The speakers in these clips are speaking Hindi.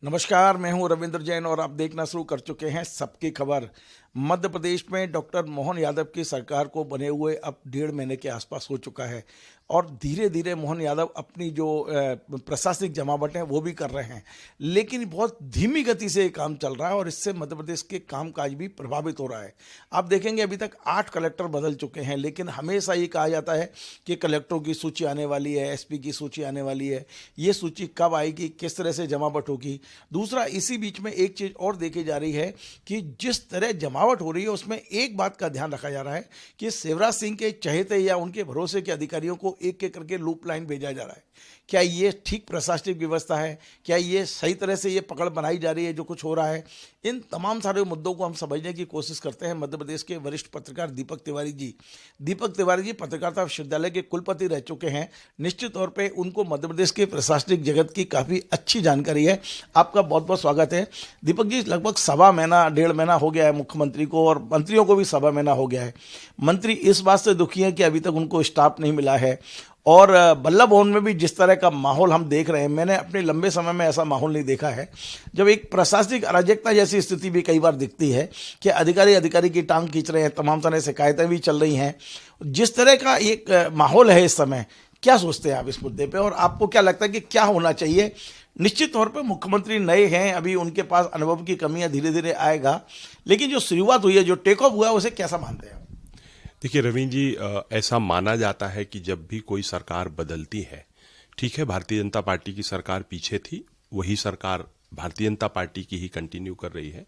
नमस्कार, मैं हूं रविंद्र जैन और आप देखना शुरू कर चुके हैं सबकी खबर। मध्य प्रदेश में डॉक्टर मोहन यादव की सरकार को बने हुए अब 1.5 महीने के आसपास हो चुका है और धीरे धीरे मोहन यादव अपनी जो प्रशासनिक जमावट है वो भी कर रहे हैं, लेकिन बहुत धीमी गति से ये काम चल रहा है और इससे मध्य प्रदेश के कामकाज भी प्रभावित हो रहा है। आप देखेंगे अभी तक 8 कलेक्टर बदल चुके हैं, लेकिन हमेशा ये कहा जाता है कि कलेक्टरों की सूची आने वाली है, एसपी की सूची आने वाली है, ये सूची कब आएगी, किस तरह से जमावट होगी। दूसरा, इसी बीच में एक चीज़ और देखी जा रही है कि जिस तरह जमावट हो रही है उसमें एक बात का ध्यान रखा जा रहा है कि शिवराज सिंह के चहेते या उनके भरोसे के अधिकारियों को एक एक करके लूप लाइन भेजा जा रहा है। क्या ये ठीक प्रशासनिक व्यवस्था है? क्या ये सही तरह से ये पकड़ बनाई जा रही है जो कुछ हो रहा है? इन तमाम सारे मुद्दों को हम समझने की कोशिश करते हैं मध्य प्रदेश के वरिष्ठ पत्रकार दीपक तिवारी जी। दीपक तिवारी जी पत्रकारिता विश्वविद्यालय के कुलपति रह चुके हैं। निश्चित तौर पे उनको मध्य प्रदेश के प्रशासनिक जगत की काफ़ी अच्छी जानकारी है। आपका बहुत बहुत स्वागत है। दीपक जी, लगभग 1.25 महीना हो गया है मुख्यमंत्री को और मंत्रियों को भी 1.25 महीना हो गया है। मंत्री इस बात से दुखी हैं कि अभी तक उनको स्टाफ नहीं मिला है और बल्लभ भवन में भी जिस तरह का माहौल हम देख रहे हैं, मैंने अपने लंबे समय में ऐसा माहौल नहीं देखा है। जब एक प्रशासनिक अराजकता जैसी स्थिति भी कई बार दिखती है कि अधिकारी की टांग खींच रहे हैं, तमाम तरह शिकायतें भी चल रही हैं। जिस तरह का एक माहौल है इस समय, क्या सोचते हैं आप इस मुद्दे पे और आपको क्या लगता है कि क्या होना चाहिए? निश्चित तौर पे मुख्यमंत्री नए हैं, अभी उनके पास अनुभव की कमी है, धीरे धीरे आएगा, लेकिन जो शुरुआत हुई है, जो टेक ऑफ हुआ है, उसे कैसा मानते हैं? देखिए रवीन जी, ऐसा माना जाता है कि जब भी कोई सरकार बदलती है, ठीक है, भारतीय जनता पार्टी की सरकार पीछे थी, वही सरकार भारतीय जनता पार्टी की ही कंटिन्यू कर रही है,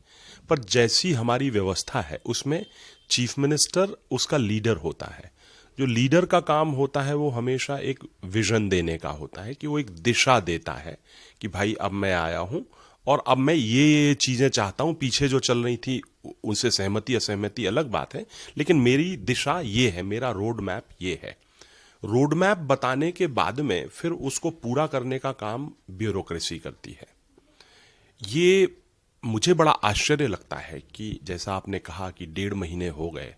पर जैसी हमारी व्यवस्था है उसमें चीफ मिनिस्टर उसका लीडर होता है। जो लीडर का काम होता है वो हमेशा एक विजन देने का होता है, कि वो एक दिशा देता है कि भाई अब मैं आया हूं और अब मैं ये चीजें चाहता हूं। पीछे जो चल रही थी उनसे सहमति असहमति अलग बात है, लेकिन मेरी दिशा ये है, मेरा रोड मैप ये है। रोड मैप बताने के बाद में फिर उसको पूरा करने का काम ब्यूरोक्रेसी करती है। ये मुझे बड़ा आश्चर्य लगता है कि जैसा आपने कहा कि 1.5 महीने हो गए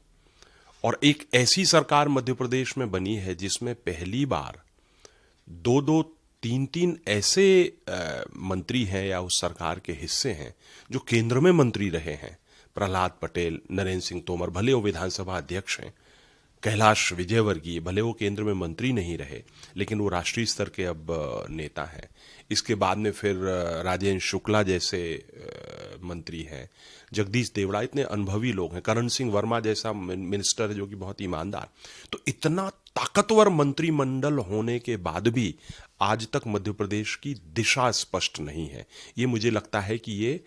और एक ऐसी सरकार मध्य प्रदेश में बनी है जिसमें पहली बार 2-2, 3-3 ऐसे मंत्री हैं या उस सरकार के हिस्से हैं जो केंद्र में मंत्री रहे हैं। प्रहलाद पटेल, नरेंद्र सिंह तोमर, भले वो विधानसभा अध्यक्ष हैं, कैलाश विजयवर्गीय, भले वो केंद्र में मंत्री नहीं रहे लेकिन वो राष्ट्रीय स्तर के अब नेता हैं। इसके बाद में फिर राजेंद्र शुक्ला जैसे मंत्री हैं, जगदीश देवड़ा, इतने अनुभवी लोग हैं, करण सिंह वर्मा जैसा मिनिस्टर है जो कि बहुत ईमानदार। तो इतना ताकतवर मंत्रिमंडल होने के बाद भी आज तक मध्य प्रदेश की दिशा स्पष्ट नहीं है। ये मुझे लगता है कि ये,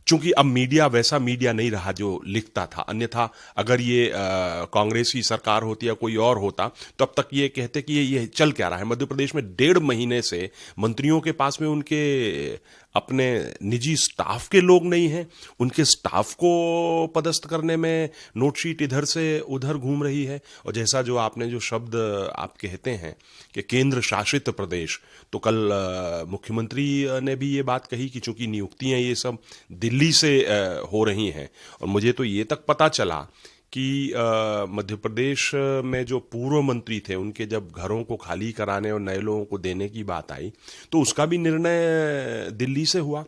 चूंकि अब मीडिया वैसा मीडिया नहीं रहा जो लिखता था, अन्यथा अगर ये कांग्रेस की सरकार होती या कोई और होता तो अब तक ये कहते कि ये चल क्या रहा है। मध्य प्रदेश में 1.5 महीने से मंत्रियों के पास में उनके अपने निजी स्टाफ के लोग नहीं हैं, उनके स्टाफ को पदस्थ करने में नोटशीट इधर से उधर घूम रही है। और जैसा जो आपने जो शब्द आप कहते हैं कि केंद्र शासित प्रदेश, तो कल मुख्यमंत्री ने भी ये बात कही कि चूंकि नियुक्तियां ये सब दिल्ली से हो रही हैं, और मुझे तो ये तक पता चला कि मध्य प्रदेश में जो पूर्व मंत्री थे उनके जब घरों को खाली कराने और नए लोगों को देने की बात आई तो उसका भी निर्णय दिल्ली से हुआ।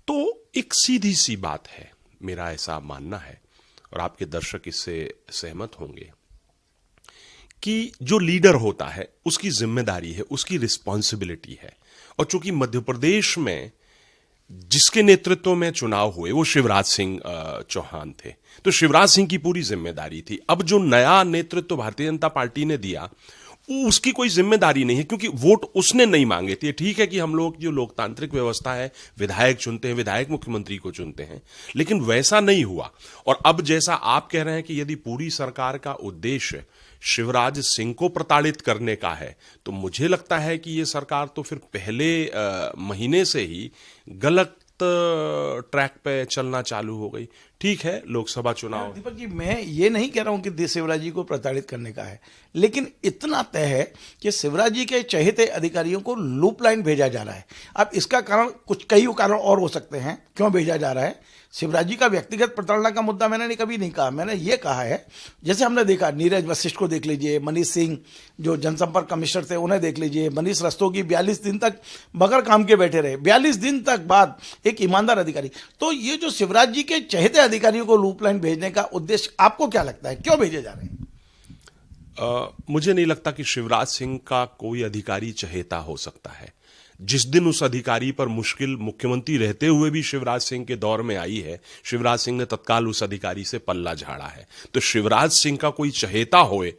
तो एक सीधी सी बात है, मेरा ऐसा मानना है और आपके दर्शक इससे सहमत होंगे कि जो लीडर होता है उसकी जिम्मेदारी है, उसकी रिस्पॉन्सिबिलिटी है। और चूंकि मध्य प्रदेश में जिसके नेतृत्व में चुनाव हुए वो शिवराज सिंह चौहान थे, तो शिवराज सिंह की पूरी जिम्मेदारी थी। अब जो नया नेतृत्व भारतीय जनता पार्टी ने दिया उसकी कोई जिम्मेदारी नहीं है, क्योंकि वोट उसने नहीं मांगे थे। ठीक है कि हम लोग जो लोकतांत्रिक व्यवस्था है, विधायक चुनते हैं, विधायक मुख्यमंत्री को चुनते हैं, लेकिन वैसा नहीं हुआ। और अब जैसा आप कह रहे हैं कि यदि पूरी सरकार का उद्देश्य शिवराज सिंह को प्रताड़ित करने का है, तो मुझे लगता है कि ये सरकार तो फिर पहले महीने से ही गलत ट्रैक पे चलना चालू हो गई। ठीक है, लोकसभा चुनाव। दीपक जी, मैं ये नहीं कह रहा हूं कि शिवराज जी को प्रताड़ित करने का है, लेकिन इतना तय है कि शिवराज जी के चहेते अधिकारियों को लूप लाइन भेजा जा रहा है। अब इसका कारण कई कारण और हो सकते हैं क्यों भेजा जा रहा है। शिवराज जी का व्यक्तिगत प्रताड़ना का मुद्दा मैंने कभी नहीं कहा। मैंने ये कहा है, जैसे हमने देखा नीरज वशिष्ठ को देख लीजिए, मनीष सिंह जो जनसंपर्क कमिश्नर थे उन्हें देख लीजिए, मनीष रस्तोगी 42 दिन तक बगैर काम के बैठे रहे, 42 दिन तक बाद एक ईमानदार अधिकारी। तो ये जो शिवराज जी के चहेते अधिकारियों को लूप लाइन भेजने का उद्देश्य आपको क्या लगता है, क्यों भेजे जा रहे हैं? मुझे नहीं लगता कि शिवराज सिंह का कोई अधिकारी चहेता हो सकता है। जिस दिन उस अधिकारी पर मुश्किल मुख्यमंत्री रहते हुए भी शिवराज सिंह के दौर में आई है, शिवराज सिंह ने तत्काल उस अधिकारी से पल्ला झाड़ा है। तो शिवराज सिंह का कोई चहेता होए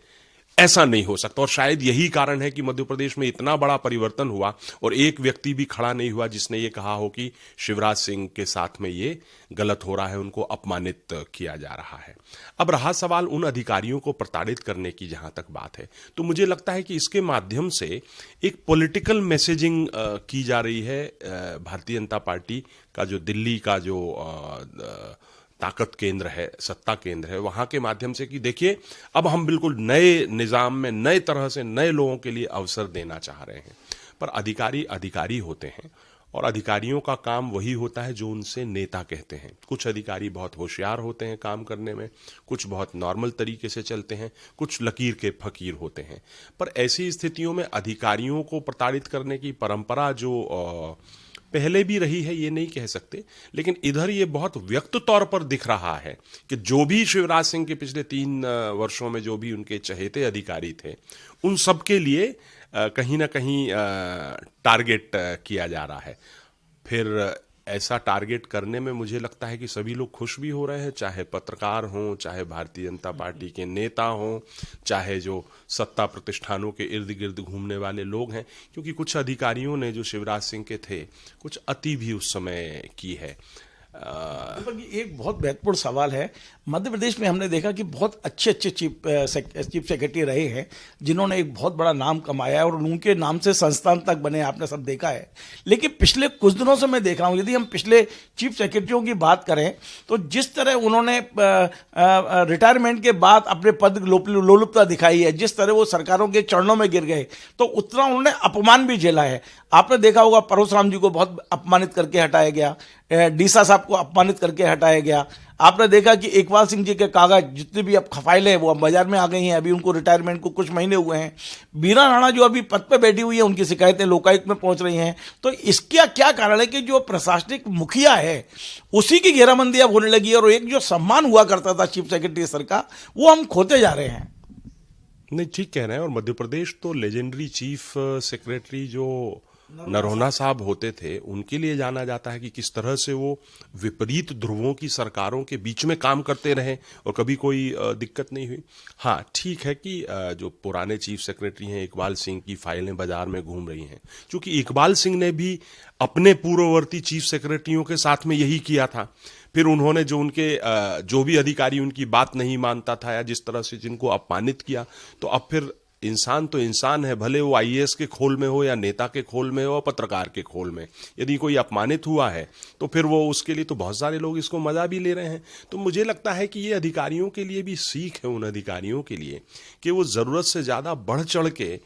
ऐसा नहीं हो सकता, और शायद यही कारण है कि मध्य प्रदेश में इतना बड़ा परिवर्तन हुआ और एक व्यक्ति भी खड़ा नहीं हुआ जिसने ये कहा हो कि शिवराज सिंह के साथ में ये गलत हो रहा है, उनको अपमानित किया जा रहा है। अब रहा सवाल उन अधिकारियों को प्रताड़ित करने की, जहां तक बात है, तो मुझे लगता है कि इसके माध्यम से एक पॉलिटिकल मैसेजिंग की जा रही है। भारतीय जनता पार्टी का जो दिल्ली का जो ताकत केंद्र है, सत्ता केंद्र है, वहां के माध्यम से कि देखिए अब हम बिल्कुल नए निजाम में नए तरह से नए लोगों के लिए अवसर देना चाह रहे हैं। पर अधिकारी अधिकारी होते हैं और अधिकारियों का काम वही होता है जो उनसे नेता कहते हैं। कुछ अधिकारी बहुत होशियार होते हैं काम करने में, कुछ बहुत नॉर्मल तरीके से चलते हैं, कुछ लकीर के फकीर होते हैं। पर ऐसी स्थितियों में अधिकारियों को प्रताड़ित करने की परंपरा जो पहले भी रही है ये नहीं कह सकते, लेकिन इधर ये बहुत व्यक्त तौर पर दिख रहा है कि जो भी शिवराज सिंह के पिछले 3 वर्षों में जो भी उनके चहेते अधिकारी थे, उन सब के लिए कहीं ना कहीं टारगेट किया जा रहा है। फिर ऐसा टारगेट करने में मुझे लगता है कि सभी लोग खुश भी हो रहे हैं, चाहे पत्रकार हों, चाहे भारतीय जनता पार्टी के नेता हों, चाहे जो सत्ता प्रतिष्ठानों के इर्द गिर्द घूमने वाले लोग हैं, क्योंकि कुछ अधिकारियों ने जो शिवराज सिंह के थे कुछ अति भी उस समय की है। एक बहुत महत्वपूर्ण सवाल है। मध्य प्रदेश में हमने देखा कि बहुत अच्छे अच्छे चीफ सेक्रेटरी रहे हैं जिन्होंने एक बहुत बड़ा नाम कमाया है और उनके नाम से संस्थान तक बने, आपने सब देखा है। लेकिन पिछले कुछ दिनों से मैं देख रहा हूँ, यदि हम पिछले चीफ सेक्रेटरियों की बात करें तो जिस तरह उन्होंने रिटायरमेंट के बाद अपने पद लोलुपता दिखाई है, जिस तरह वो सरकारों के चरणों में गिर गए, तो उतना उन्होंने अपमान भी झेला है। आपने देखा होगा परशुराम जी को बहुत अपमानित करके हटाया गया, डीसा साहब को अपमानित करके हटाया गया। आपने देखा कि इकबाल सिंह जी के कागज जितने भी अब फाइलें वो अब बाजार में आ गई हैं, अभी उनको रिटायरमेंट को कुछ महीने हुए हैं। बीना राणा जो अभी पद पे बैठी हुई है, उनकी शिकायतें लोकायुक्त में पहुंच रही हैं। तो इसका क्या कारण है कि जो प्रशासनिक मुखिया है उसी की घेराबंदी अब होने लगी है और एक जो सम्मान हुआ करता था चीफ सेक्रेटरी सर का, वो हम खोते जा रहे हैं। नहीं, ठीक कह रहे हैं। और मध्य प्रदेश तो लेजेंडरी चीफ सेक्रेटरी जो नरोना साहब होते थे, उनके लिए जाना जाता है कि किस तरह से वो विपरीत ध्रुवों की सरकारों के बीच में काम करते रहे और कभी कोई दिक्कत नहीं हुई। हाँ, ठीक है कि जो पुराने चीफ सेक्रेटरी हैं, इकबाल सिंह की फाइलें बाजार में घूम रही हैं, क्योंकि इकबाल सिंह ने भी अपने पूर्ववर्ती चीफ सेक्रेटरियों के साथ में यही किया था। फिर उन्होंने जो उनके जो भी अधिकारी उनकी बात नहीं मानता था या जिस तरह से जिनको अपमानित किया, तो अब फिर इंसान तो इंसान है, भले वो आईएएस के खोल में हो या नेता के खोल में हो या पत्रकार के खोल में, यदि कोई अपमानित हुआ है तो फिर वो उसके लिए तो बहुत सारे लोग इसको मजा भी ले रहे हैं। तो मुझे लगता है कि ये अधिकारियों के लिए भी सीख है, उन अधिकारियों के लिए, कि वो जरूरत से ज्यादा बढ़ चढ़ के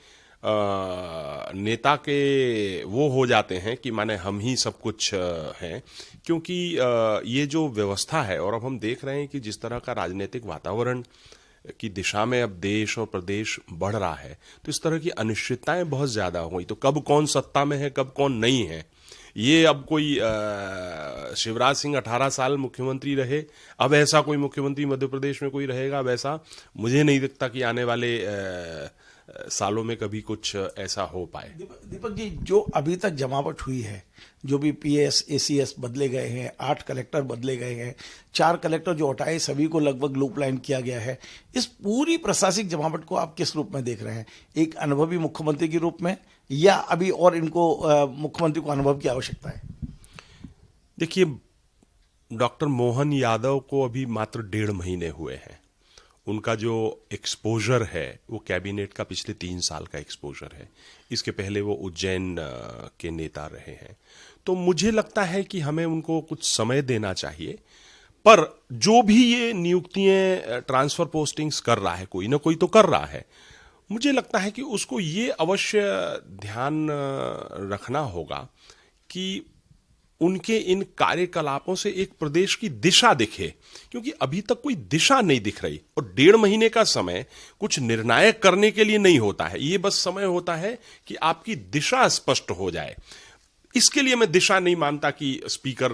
नेता के वो हो जाते हैं कि माने हम ही सब कुछ हैं। क्योंकि ये जो व्यवस्था है, और अब हम देख रहे हैं कि जिस तरह का राजनीतिक वातावरण की दिशा में अब देश और प्रदेश बढ़ रहा है, तो इस तरह की अनिश्चितताएं बहुत ज्यादा हो गई। तो कब कौन सत्ता में है, कब कौन नहीं है, ये अब कोई शिवराज सिंह 18 साल मुख्यमंत्री रहे, अब ऐसा कोई मुख्यमंत्री मध्य प्रदेश में कोई रहेगा, अब ऐसा मुझे नहीं दिखता कि आने वाले सालों में कभी कुछ ऐसा हो पाए। दीपक जी, जो अभी तक जमावट हुई है, जो भी पीएस एसीएस बदले गए हैं, 8 कलेक्टर बदले गए हैं, 4 कलेक्टर जो हटाए सभी को लगभग लूप लाइन किया गया है, इस पूरी प्रशासनिक जमावट को आप किस रूप में देख रहे हैं? एक अनुभवी मुख्यमंत्री के रूप में, या अभी और इनको मुख्यमंत्री को अनुभव की आवश्यकता है? देखिए, डॉक्टर मोहन यादव को अभी मात्र 1.5 महीने हुए हैं। उनका जो एक्सपोजर है वो कैबिनेट का पिछले 3 साल का एक्सपोजर है। इसके पहले वो उज्जैन के नेता रहे हैं। तो मुझे लगता है कि हमें उनको कुछ समय देना चाहिए। पर जो भी ये नियुक्तियां, ट्रांसफर पोस्टिंग्स कर रहा है, कोई ना कोई तो कर रहा है, मुझे लगता है कि उसको ये अवश्य ध्यान रखना होगा कि उनके इन कार्यकलापों से एक प्रदेश की दिशा दिखे, क्योंकि अभी तक कोई दिशा नहीं दिख रही। और 1.5 महीने का समय कुछ निर्णायक करने के लिए नहीं होता है, ये बस समय होता है कि आपकी दिशा स्पष्ट हो जाए। इसके लिए मैं दिशा नहीं मानता कि स्पीकर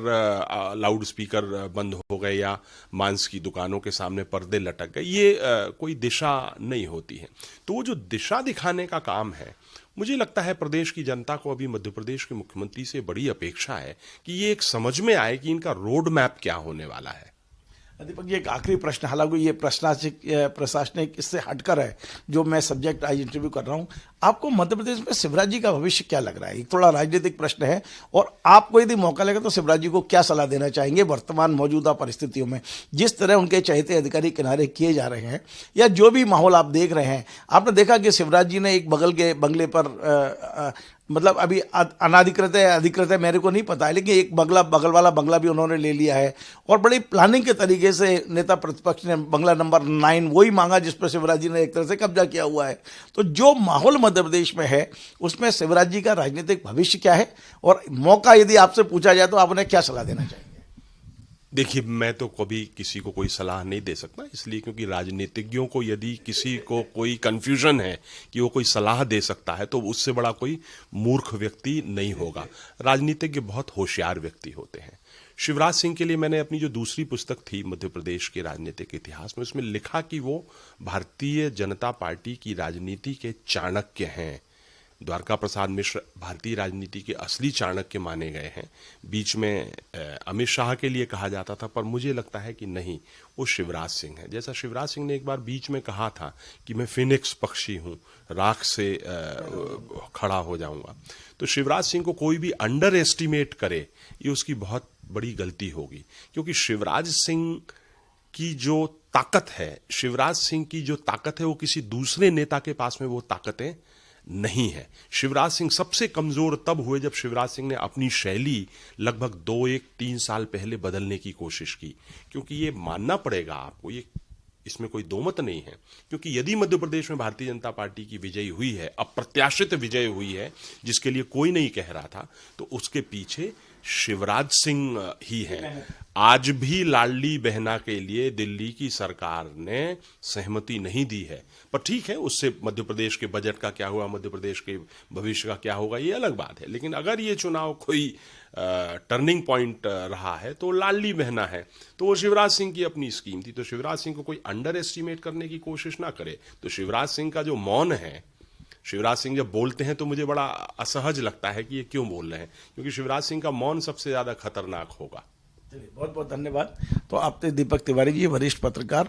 लाउड स्पीकर बंद हो गए या मांस की दुकानों के सामने पर्दे लटक गए, ये कोई दिशा नहीं होती है। तो वो जो दिशा दिखाने का काम है, मुझे लगता है प्रदेश की जनता को अभी मध्य प्रदेश के मुख्यमंत्री से बड़ी अपेक्षा है कि ये एक समझ में आए कि इनका रोड मैप क्या होने वाला है। दीपक जी, एक आखिरी प्रश्न, हालांकि ये प्रशासनिक इससे हटकर है, जो मैं सब्जेक्ट आज इंटरव्यू कर रहा हूं, आपको मध्य प्रदेश में शिवराज जी का भविष्य क्या लग रहा है? एक थोड़ा राजनीतिक प्रश्न है, और आपको यदि मौका लगे तो शिवराज जी को क्या सलाह देना चाहेंगे वर्तमान मौजूदा परिस्थितियों में, जिस तरह उनके चहेते अधिकारी किनारे किए जा रहे हैं, या जो भी माहौल आप देख रहे हैं? आपने देखा कि शिवराज जी ने एक बगल के बंगले पर मतलब अभी अनाधिकृत है अधिकृत है मेरे को नहीं पता है, लेकिन एक बगल वाला बंगला भी उन्होंने ले लिया है, और बड़ी प्लानिंग के तरीके से नेता प्रतिपक्ष ने बंगला नंबर 9 वही मांगा जिस पर शिवराज जी ने एक तरह से कब्जा किया हुआ है। तो जो माहौल मध्य प्रदेश में है, उसमें शिवराज जी का राजनीतिक भविष्य क्या है, और मौका यदि आपसे पूछा जाए तो आप उन्हें क्या सलाह देना चाहेंगे? देखिए, मैं तो कभी किसी को कोई सलाह नहीं दे सकता, इसलिए क्योंकि राजनीतिज्ञों को यदि किसी को कोई कंफ्यूजन है कि वो कोई सलाह दे सकता है, तो उससे बड़ा कोई मूर्ख व्यक्ति नहीं होगा। राजनीतिज्ञ बहुत होशियार व्यक्ति होते हैं। शिवराज सिंह के लिए मैंने अपनी जो दूसरी पुस्तक थी मध्य प्रदेश के राजनीतिक इतिहास में, उसमें लिखा कि वो भारतीय जनता पार्टी की राजनीति के चाणक्य हैं। द्वारका प्रसाद मिश्र भारतीय राजनीति के असली चाणक्य माने गए हैं। बीच में अमित शाह के लिए कहा जाता था, पर मुझे लगता है कि नहीं, वो शिवराज सिंह है। जैसा शिवराज सिंह ने एक बार बीच में कहा था कि मैं फिनिक्स पक्षी हूं, राख से खड़ा हो जाऊंगा। तो शिवराज सिंह को कोई भी अंडर एस्टिमेट करे, ये उसकी बहुत बड़ी गलती होगी, क्योंकि शिवराज सिंह की जो ताकत है, शिवराज सिंह की जो ताकत है, वो किसी दूसरे नेता के पास में वो ताकतें नहीं है। शिवराज सिंह सबसे कमजोर तब हुए जब शिवराज सिंह ने अपनी शैली लगभग 2-3 साल पहले बदलने की कोशिश की, क्योंकि ये मानना पड़ेगा आपको, ये इसमें कोई दो मत नहीं है, क्योंकि यदि मध्य प्रदेश में भारतीय जनता पार्टी की विजय हुई है, अप्रत्याशित विजय हुई है, जिसके लिए कोई नहीं कह रहा था, तो उसके पीछे शिवराज सिंह ही हैं। आज भी लाडली बहना के लिए दिल्ली की सरकार ने सहमति नहीं दी है, पर ठीक है, उससे मध्य प्रदेश के बजट का क्या हुआ, मध्य प्रदेश के भविष्य का क्या होगा, ये अलग बात है। लेकिन अगर ये चुनाव कोई टर्निंग पॉइंट रहा है तो लाडली बहना है, तो वो शिवराज सिंह की अपनी स्कीम थी। तो शिवराज सिंह को कोई अंडर एस्टिमेट करने की कोशिश ना करे। तो शिवराज सिंह का जो मौन है, शिवराज सिंह जब बोलते हैं तो मुझे बड़ा असहज लगता है कि ये क्यों बोल रहे हैं, क्योंकि शिवराज सिंह का मौन सबसे ज्यादा खतरनाक होगा। चलिए, बहुत बहुत धन्यवाद। तो आप थे दीपक तिवारी जी, वरिष्ठ पत्रकार,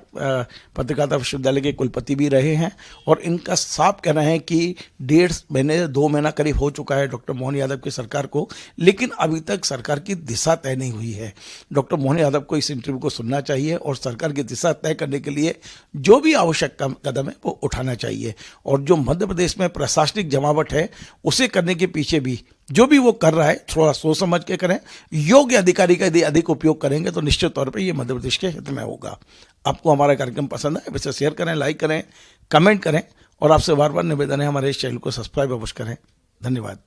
पत्रकारिता विश्वविद्यालय के कुलपति भी रहे हैं, और इनका साफ कहना है कि 1.5 महीने 2 महीना करीब हो चुका है डॉक्टर मोहन यादव की सरकार को, लेकिन अभी तक सरकार की दिशा तय नहीं हुई है। डॉक्टर मोहन यादव को इस इंटरव्यू को सुनना चाहिए, और सरकार की दिशा तय करने के लिए जो भी आवश्यक कदम है वो उठाना चाहिए। और जो मध्य प्रदेश में प्रशासनिक जमावट है, उसे करने के पीछे भी जो भी वो कर रहा है, थोड़ा सोच समझ के करें। योग्य अधिकारी का यदि अधिक उपयोग करेंगे तो निश्चित तौर पर ये मध्य प्रदेश के हित में होगा। आपको हमारा कार्यक्रम पसंद है, वैसे शेयर करें, लाइक करें, कमेंट करें, और आपसे बार बार निवेदन है हमारे इस चैनल को सब्सक्राइब अवश्य करें। धन्यवाद।